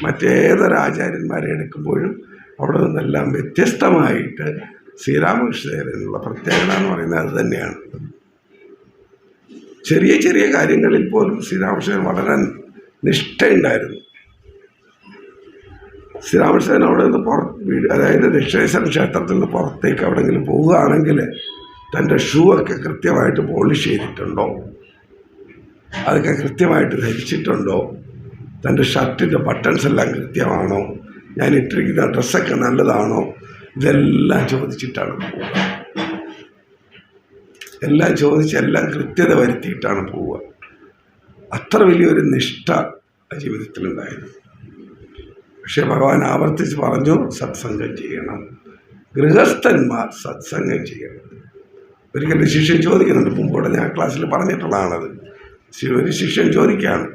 മറ്റേതൊരു ആചാര്യന്മാരെ എടുക്കുമ്പോഴും അവിടെ നിന്നെല്ലാം വ്യത്യസ്തമായിട്ട് ശ്രീരാമകൃഷ്ണനുള്ള പ്രത്യേകത എന്ന് പറയുന്നത് അത് തന്നെയാണ്. ചെറിയ ചെറിയ കാര്യങ്ങളിൽ പോലും ശ്രീരാമകൃഷ്ണൻ വളരെ നിഷ്ഠയുണ്ടായിരുന്നു. ശ്രീരാമകൃഷ്ണൻ അവിടെ നിന്ന് അതായത് ദക്ഷിണേശ്വര ക്ഷേത്രത്തിൽ നിന്ന് പുറത്തേക്ക് എവിടെയെങ്കിലും പോവുകയാണെങ്കിൽ തൻ്റെ ഷൂ ഒക്കെ കൃത്യമായിട്ട് പോളിഷ് ചെയ്തിട്ടുണ്ടോ, അതൊക്കെ കൃത്യമായിട്ട് ധരിച്ചിട്ടുണ്ടോ, തൻ്റെ ഷർട്ടിൻ്റെ ബട്ടൺസ് എല്ലാം കൃത്യമാണോ, ഞാൻ ഇട്ടിരിക്കുന്ന ഡ്രസ്സൊക്കെ നല്ലതാണോ, ഇതെല്ലാം ചോദിച്ചിട്ടാണ് പോവുക. എല്ലാം ചോദിച്ച് എല്ലാം കൃത്യത വരുത്തിയിട്ടാണ് പോവുക. അത്ര വലിയൊരു നിഷ്ഠ ജീവിതത്തിലുണ്ടായിരുന്നു. പക്ഷെ ഭഗവാൻ ആവർത്തിച്ച് പറഞ്ഞു, സത്സംഗം ചെയ്യണം, ഗൃഹസ്ഥന്മാർ സത്സംഗം ചെയ്യണം. ഒരിക്കലും ശിഷ്യൻ ചോദിക്കുന്നുണ്ട്, മുമ്പോടെ ഞാൻ ക്ലാസ്സിൽ പറഞ്ഞിട്ടുള്ളതാണത്. ഒരു ശിഷ്യൻ ചോദിക്കുകയാണ്,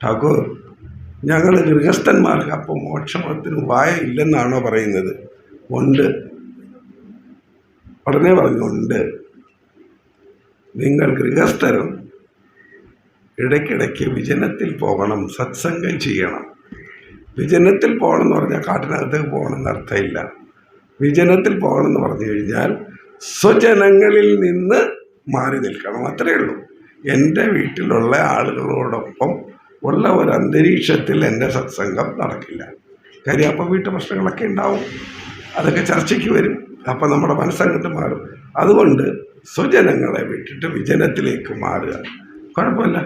ഠാക്കൂർ ഞങ്ങൾ ഗൃഹസ്ഥന്മാർക്ക് അപ്പോൾ മോക്ഷത്തിന് ഉപായം ഇല്ലെന്നാണോ പറയുന്നത്? ഉണ്ട്. ഉടനെ പറഞ്ഞു, ഉണ്ട്. നിങ്ങൾ ഗൃഹസ്ഥരും ഇടയ്ക്കിടയ്ക്ക് വിജനത്തിൽ പോകണം, സത്സംഗം ചെയ്യണം. വിജനത്തിൽ പോകണം എന്ന് പറഞ്ഞാൽ കാട്ടിനകത്തേക്ക് പോകണം എന്നർത്ഥമില്ല. വിജനത്തിൽ പോകണം എന്ന് പറഞ്ഞു കഴിഞ്ഞാൽ സ്വജനങ്ങളിൽ നിന്ന് മാറി നിൽക്കണം, അത്രയേ ഉള്ളൂ. എൻ്റെ വീട്ടിലുള്ള ആളുകളോടൊപ്പം ഉള്ള ഒരു അന്തരീക്ഷത്തിൽ എൻ്റെ സത്സംഗം നടക്കില്ല. കാര്യം അപ്പം വീട്ടു പ്രശ്നങ്ങളൊക്കെ ഉണ്ടാവും, അതൊക്കെ ചർച്ചയ്ക്ക് വരും, അപ്പം നമ്മുടെ മനസ്സങ്ങോട്ട് മാറും. അതുകൊണ്ട് സ്വജനങ്ങളെ വിട്ടിട്ട് വിജനത്തിലേക്ക് മാറുക. കുഴപ്പമില്ല.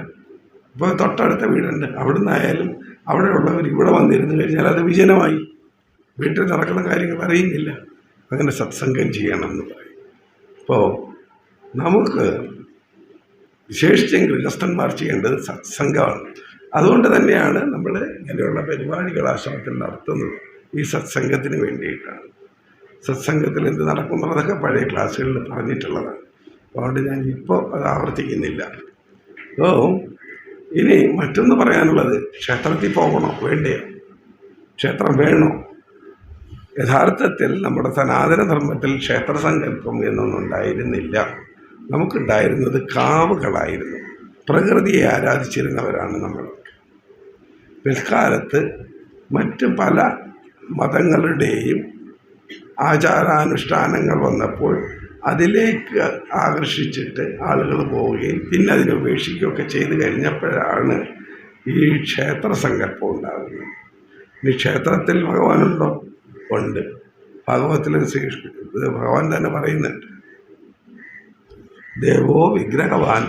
ഇപ്പോൾ തൊട്ടടുത്ത വീടുണ്ട്, അവിടെ നിന്നായാലും അവിടെയുള്ളവർ ഇവിടെ വന്നിരുന്നു കഴിഞ്ഞാൽ അത് വിജനമായി, വീട്ടിൽ നടക്കുന്ന കാര്യങ്ങൾ അറിയുന്നില്ല. അങ്ങനെ സത്സംഗം ചെയ്യണമെന്ന് പറയും. അപ്പോൾ നമുക്ക് വിശേഷിച്ചും ഗൃഹസ്ഥന്മാർ ചെയ്യേണ്ടത് സത്സംഗമാണ്. അതുകൊണ്ട് തന്നെയാണ് നമ്മൾ ഇങ്ങനെയുള്ള പരിപാടികൾ ആശ്രമത്തിൽ നടത്തുന്നത്, ഈ സത്സംഗത്തിന് വേണ്ടിയിട്ടാണ്. സത്സംഗത്തിൽ എന്ത് നടക്കുന്നുള്ളതൊക്കെ പഴയ ക്ലാസ്സുകളിൽ പറഞ്ഞിട്ടുള്ളതാണ്. അതുകൊണ്ട് ഞാൻ ഇപ്പോൾ അത് ആവർത്തിക്കുന്നില്ല. അപ്പോൾ ഇനി മറ്റൊന്ന് പറയാനുള്ളത്, ക്ഷേത്രത്തിൽ പോകണോ വേണ്ടയോ? ക്ഷേത്രം വേണോ? യഥാർത്ഥത്തിൽ നമ്മുടെ സനാതനധർമ്മത്തിൽ ക്ഷേത്രസങ്കല്പം എന്നൊന്നും ഉണ്ടായിരുന്നില്ല. നമുക്കുണ്ടായിരുന്നത് കാവുകളായിരുന്നു. പ്രകൃതിയെ ആരാധിച്ചിരുന്നവരാണ് നമ്മൾ. പിൽക്കാലത്ത് മറ്റ് പല മതങ്ങളുടെയും ആചാരാനുഷ്ഠാനങ്ങൾ വന്നപ്പോൾ അതിലേക്ക് ആകർഷിച്ചിട്ട് ആളുകൾ പോവുകയും പിന്നെ അതിനെ ഉപേക്ഷിക്കുകയൊക്കെ ചെയ്ത് കഴിഞ്ഞപ്പോഴാണ് ഈ ക്ഷേത്രസങ്കല്പം ഉണ്ടാകുന്നത്. ഈ ക്ഷേത്രത്തിൽ ഭഗവാനുണ്ടോ? ഉണ്ട്. ഭാഗവത്തിൽ ഭഗവാൻ തന്നെ പറയുന്നുണ്ട്, ദേവോ വിഗ്രഹവാൻ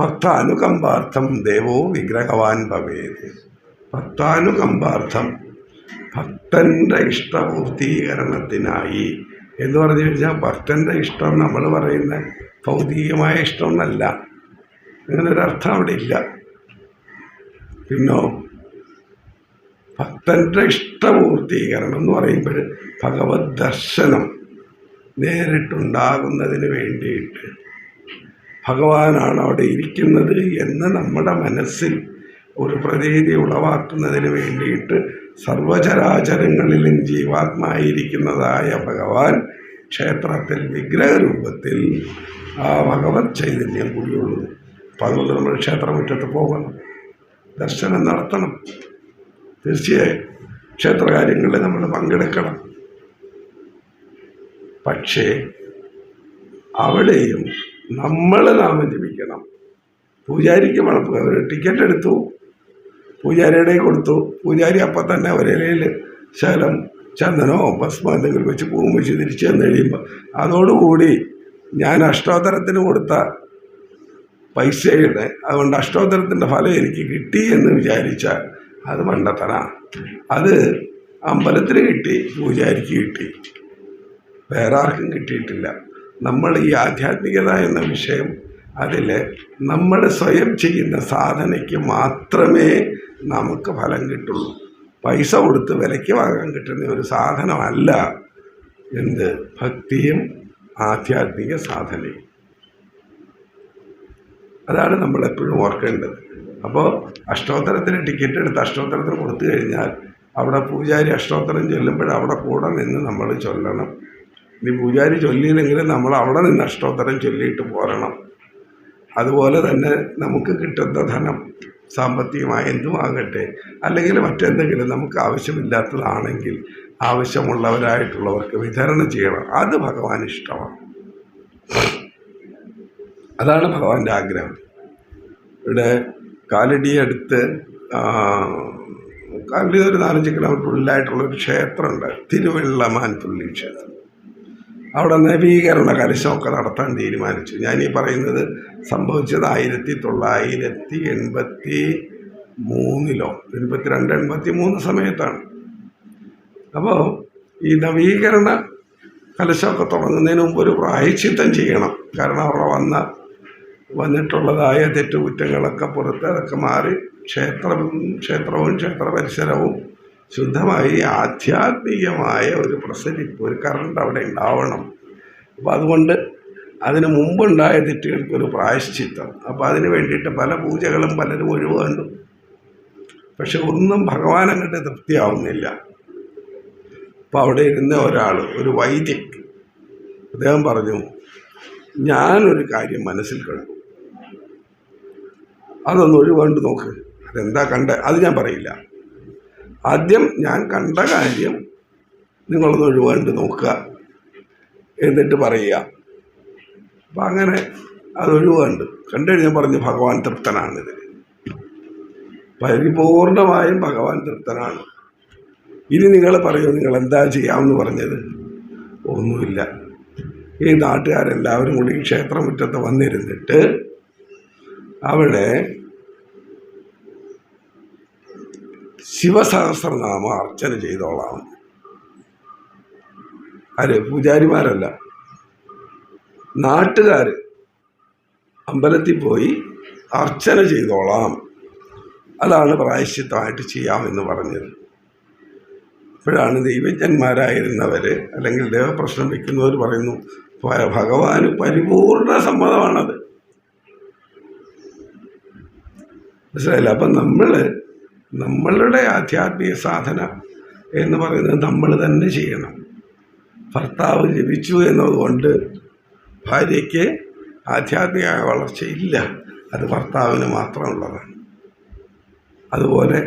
ഭക്താനുകമ്പാർത്ഥം ദേവോ വിഗ്രഹവാൻ ഭവേത്. ഭക്താനുകമ്പാർത്ഥം, ഭക്തൻ്റെ ഇഷ്ടപൂർത്തീകരണത്തിനായി എന്ന് പറഞ്ഞു കഴിഞ്ഞാൽ ഭക്തൻ്റെ ഇഷ്ടം നമ്മൾ പറയുന്ന ഭൗതികമായ ഇഷ്ടമൊന്നല്ല, അങ്ങനൊരർത്ഥം അവിടെ ഇല്ല. പിന്നോ ഭക്തൻ്റെ ഇഷ്ടപൂർത്തീകരണം എന്ന് പറയുമ്പോൾ ഭഗവത് ദർശനം നേരിട്ടുണ്ടാകുന്നതിന് വേണ്ടിയിട്ട് ഭഗവാനാണ് അവിടെ ഇരിക്കുന്നത് എന്ന് നമ്മുടെ മനസ്സിൽ ഒരു പ്രതീതി ഉളവാക്കുന്നതിന് വേണ്ടിയിട്ട് സർവചരാചരങ്ങളിലും ജീവാത്മായിരിക്കുന്നതായ ഭഗവാൻ ക്ഷേത്രത്തിൽ വിഗ്രഹരൂപത്തിൽ ആ ഭഗവത് ചൈതന്യം കൂടിയുള്ളൂ. അപ്പം അതുകൊണ്ട് നമ്മൾ ക്ഷേത്രമുറ്റത്ത് പോകണം, ദർശനം നടത്തണം. തീർച്ചയായും ക്ഷേത്രകാര്യങ്ങളിൽ നമ്മൾ പങ്കെടുക്കണം. പക്ഷേ അവിടെയും നമ്മൾ നാമം ജപിക്കണം. പൂജാരിക്ക് അവർ ടിക്കറ്റ് എടുത്തു, പൂജാരിയുടെ കൊടുത്തു. പൂജാരി അപ്പം തന്നെ ഒരിലയിൽ ശകലം ചന്ദനോ ഭസ്മോ എന്തെങ്കിലും വെച്ച് പൂവും വെച്ച് തിരിച്ചു തന്നു കഴിയുമ്പോൾ അതോടുകൂടി ഞാൻ അഷ്ടോത്തരത്തിന് കൊടുത്ത പൈസയുടെ അതുകൊണ്ട് അഷ്ടോത്തരത്തിൻ്റെ ഫലം എനിക്ക് കിട്ടി എന്ന് വിചാരിച്ചാൽ അത് മണ്ടത്തന. അത് അമ്പലത്തിന് കിട്ടി, പൂജാരിക്ക് കിട്ടി, വേറെ ആർക്കും കിട്ടിയിട്ടില്ല. നമ്മൾ ഈ ആധ്യാത്മികത എന്ന വിഷയം അതിൽ നമ്മൾ സ്വയം ചെയ്യുന്ന സാധനയ്ക്ക് മാത്രമേ നമുക്ക് ഫലം കിട്ടുള്ളൂ. പൈസ കൊടുത്ത് വിലയ്ക്ക് വാങ്ങാൻ കിട്ടുന്ന ഒരു സാധനമല്ല എന്ത് ഭക്തിയും ആധ്യാത്മിക സാധനയും. അതാണ് നമ്മളെപ്പോഴും ഓർക്കേണ്ടത്. അപ്പോൾ അഷ്ടോത്തരത്തിന് ടിക്കറ്റ് എടുത്ത് അഷ്ടോത്തരത്തിന് കൊടുത്തു കഴിഞ്ഞാൽ അവിടെ പൂജാരി അഷ്ടോത്തരം ചൊല്ലുമ്പോൾ അവിടെ കൂടെ നിന്ന് നമ്മൾ ചൊല്ലണം. ഇനി പൂജാരി ചൊല്ലിയില്ലെങ്കിലും നമ്മൾ അവിടെ നിന്ന് അഷ്ടോത്തരം ചൊല്ലിയിട്ട് പോരണം. അതുപോലെ തന്നെ നമുക്ക് കിട്ടുന്ന ധനം സാമ്പത്തികമായ എന്തുമാകട്ടെ അല്ലെങ്കിൽ മറ്റെന്തെങ്കിലും നമുക്ക് ആവശ്യമില്ലാത്തതാണെങ്കിൽ ആവശ്യമുള്ളവരായിട്ടുള്ളവർക്ക് വിതരണം ചെയ്യണം. അത് ഭഗവാൻ ഇഷ്ടമാണ്. അതാണ് ഭഗവാന്റെ ആഗ്രഹം. ഇവിടെ കാലടി അടുത്ത് കാലടി ഒരു 4-5 കിലോമീറ്റർ ഉള്ളിലായിട്ടുള്ളൊരു ക്ഷേത്രമുണ്ട്, തിരുവെള്ളമാൻ പുള്ളി ക്ഷേത്രം. അവിടെ നവീകരണ കലശമൊക്കെ നടത്താൻ തീരുമാനിച്ചു. ഞാനീ പറയുന്നത് സംഭവിച്ചത് 1983-83 83 സമയത്താണ്. അപ്പോൾ ഈ നവീകരണ കലശമൊക്കെ തുടങ്ങുന്നതിന് മുമ്പ് ഒരു പ്രായശ്ചിത്തം ചെയ്യണം. കാരണം അവിടെ വന്നിട്ടുള്ളതായ തെറ്റുകുറ്റങ്ങളൊക്കെ പുറത്ത് അതൊക്കെ മാറി ക്ഷേത്രവും ക്ഷേത്ര പരിസരവും ശുദ്ധമായി ആധ്യാത്മികമായ ഒരു പ്രസരിപ്പ്, ഒരു കറണ്ട് അവിടെ ഉണ്ടാവണം. അപ്പോൾ അതുകൊണ്ട് അതിന് മുമ്പുണ്ടായ തെറ്റുകൾക്കൊരു പ്രായശ്ചിത്തം. അപ്പോൾ അതിന് വേണ്ടിയിട്ട് പല പൂജകളും പലരും ഒഴിവുകണ്ടു. പക്ഷെ ഒന്നും ഭഗവാൻ അങ്ങോട്ട് തൃപ്തിയാവുന്നില്ല. അപ്പോൾ അവിടെ ഇരുന്ന ഒരാൾ, ഒരു വൈദ്യൻ, അദ്ദേഹം പറഞ്ഞു, ഞാനൊരു കാര്യം മനസ്സിൽ കണ്ടു, അതൊന്ന് ഒഴിവുകൊണ്ട് നോക്ക്. അതെന്താ കണ്ടത് അത് ഞാൻ പറയില്ല, ആദ്യം ഞാൻ കണ്ട കാര്യം നിങ്ങളൊന്ന് ഒഴിവുകൊണ്ട് നോക്കുക, എന്നിട്ട് പറയുക. അപ്പം അങ്ങനെ അതൊഴിവുണ്ട് കണ്ടു കഴിഞ്ഞാൽ പറഞ്ഞു ഭഗവാൻ തൃപ്തനാണിത്, പരിപൂർണമായും ഭഗവാൻ തൃപ്തനാണ്. ഇനി നിങ്ങൾ പറയൂ, നിങ്ങൾ എന്താ ചെയ്യാമെന്ന് പറഞ്ഞത്? ഒന്നുമില്ല. ഈ നാട്ടുകാരെല്ലാവരും കൂടി ഈ ക്ഷേത്രമുറ്റത്ത് വന്നിരുന്നിട്ട് അവിടെ ശിവസഹസ്രനാമ അർച്ചന ചെയ്തോളാം. ആര്? പൂജാരിമാരല്ല, നാട്ടുകാർ അമ്പലത്തിൽ പോയി അർച്ചന ചെയ്തോളാം, അതാണ് പ്രായശ്ചിത്തമായിട്ട് ചെയ്യാമെന്ന് പറഞ്ഞത്. അപ്പോഴാണ് ദൈവജ്ഞന്മാരായിരുന്നവർ അല്ലെങ്കിൽ ദേവപ്രശ്നം വയ്ക്കുന്നവർ പറയുന്നു, ഭഗവാന് പരിപൂർണ സമ്മതമാണത്. മനസ്സിലായില്ല? അപ്പം നമ്മളുടെ ആധ്യാത്മിക സാധന എന്ന് പറയുന്നത് നമ്മൾ തന്നെ ചെയ്യണം. ഭർത്താവ് ജപിച്ചു എന്നതുകൊണ്ട് ഭാര്യയ്ക്ക് ആധ്യാത്മിക വളർച്ചയില്ല, അത് ഭർത്താവിന് മാത്രമുള്ളതാണ്. അതുപോലെ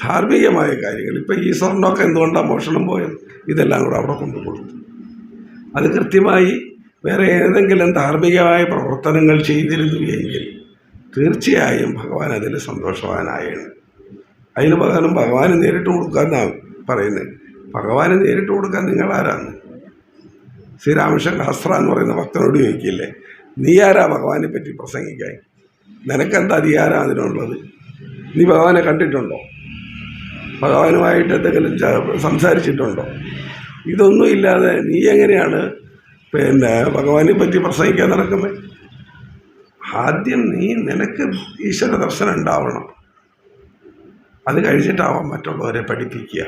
ധാർമ്മികമായ കാര്യങ്ങൾ, ഇപ്പം ഈ സ്വർണ്ണമൊക്കെ എന്തുകൊണ്ടാണ് മോഷണം പോയത്? ഇതെല്ലാം കൂടെ അവിടെ കൊണ്ടുകൊടുത്തു. അത് കൃത്യമായി വേറെ ഏതെങ്കിലും ധാർമ്മികമായ പ്രവർത്തനങ്ങൾ ചെയ്തിരുന്നു എങ്കിൽ തീർച്ചയായും ഭഗവാൻ അതിൽ സന്തോഷവാനായാണ്. അതിന് പകരം ഭഗവാന് നേരിട്ട് കൊടുക്കാമെന്നാണ് പറയുന്നത്. ഭഗവാന് നേരിട്ട് കൊടുക്കാൻ നിങ്ങളാരാണ്? ശ്രീരാമകൃഷ്ണൻ ശാസ്ത്ര എന്ന് പറയുന്ന ഭക്തനോട് ചോദിക്കില്ലേ, നീ ആരാ ഭഗവാനെ പറ്റി പ്രസംഗിക്കാൻ? നിനക്കെന്താ അധികാരം അതിനുള്ളത്? നീ ഭഗവാനെ കണ്ടിട്ടുണ്ടോ? ഭഗവാനുമായിട്ട് എന്തെങ്കിലും സംസാരിച്ചിട്ടുണ്ടോ? ഇതൊന്നുമില്ലാതെ നീ എങ്ങനെയാണ് ഭഗവാനെ പറ്റി പ്രസംഗിക്കാൻ നടക്കുന്നത്? ആദ്യം നിനക്ക് ഈശ്വര ദർശനം ഉണ്ടാവണം. അത് കഴിച്ചിട്ടാവാം മറ്റുള്ളവരെ പഠിപ്പിക്കുക.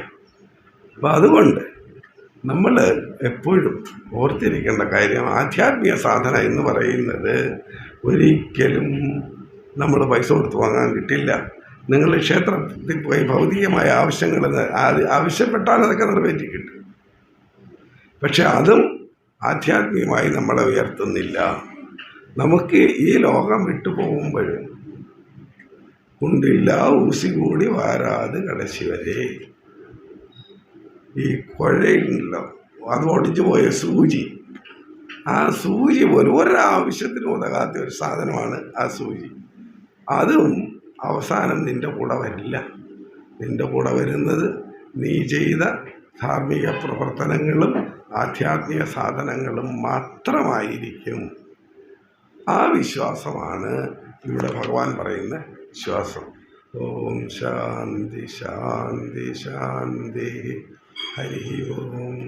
അപ്പം അതുകൊണ്ട് നമ്മൾ എപ്പോഴും ഓർത്തിരിക്കേണ്ട കാര്യം, ആധ്യാത്മിക സാധന എന്ന് പറയുന്നത് ഒരിക്കലും നമ്മൾ പൈസ കൊടുത്ത് വാങ്ങാൻ കിട്ടില്ല. നിങ്ങൾ ക്ഷേത്രത്തിൽ പോയി ഭൗതികമായ ആവശ്യങ്ങൾ ആവശ്യപ്പെട്ടാൽ അതൊക്കെ നിറവേറ്റി കിട്ടും. പക്ഷെ അതും ആധ്യാത്മികമായി നമ്മളെ ഉയർത്തുന്നില്ല. നമുക്ക് ഈ ലോകം വിട്ടു പോകുമ്പോൾ കുണ്ടില്ല ഊസി കൂടി വാരാത് കടശി വരെ. ഈ കുഴയിലോ അത് ഒടിച്ചു പോയ സൂചി, ആ സൂചി പോലും ഒരാവശ്യത്തിനും ഉതകാത്ത ഒരു സാധനമാണ് ആ സൂചി. അതും അവസാനം നിൻ്റെ കൂടെ വരില്ല. നിൻ്റെ കൂടെ വരുന്നത് നീ ചെയ്ത ധാർമ്മിക പ്രവർത്തനങ്ങളും ആധ്യാത്മിക സാധനങ്ങളും മാത്രമായിരിക്കും. ആ വിശ്വാസമാണ് ഇവിടെ ഭഗവാൻ പറയുന്ന വിശ്വാസം. ഓം ശാന്തി ശാന്തി ശാന്തി. ഹരി ഓം.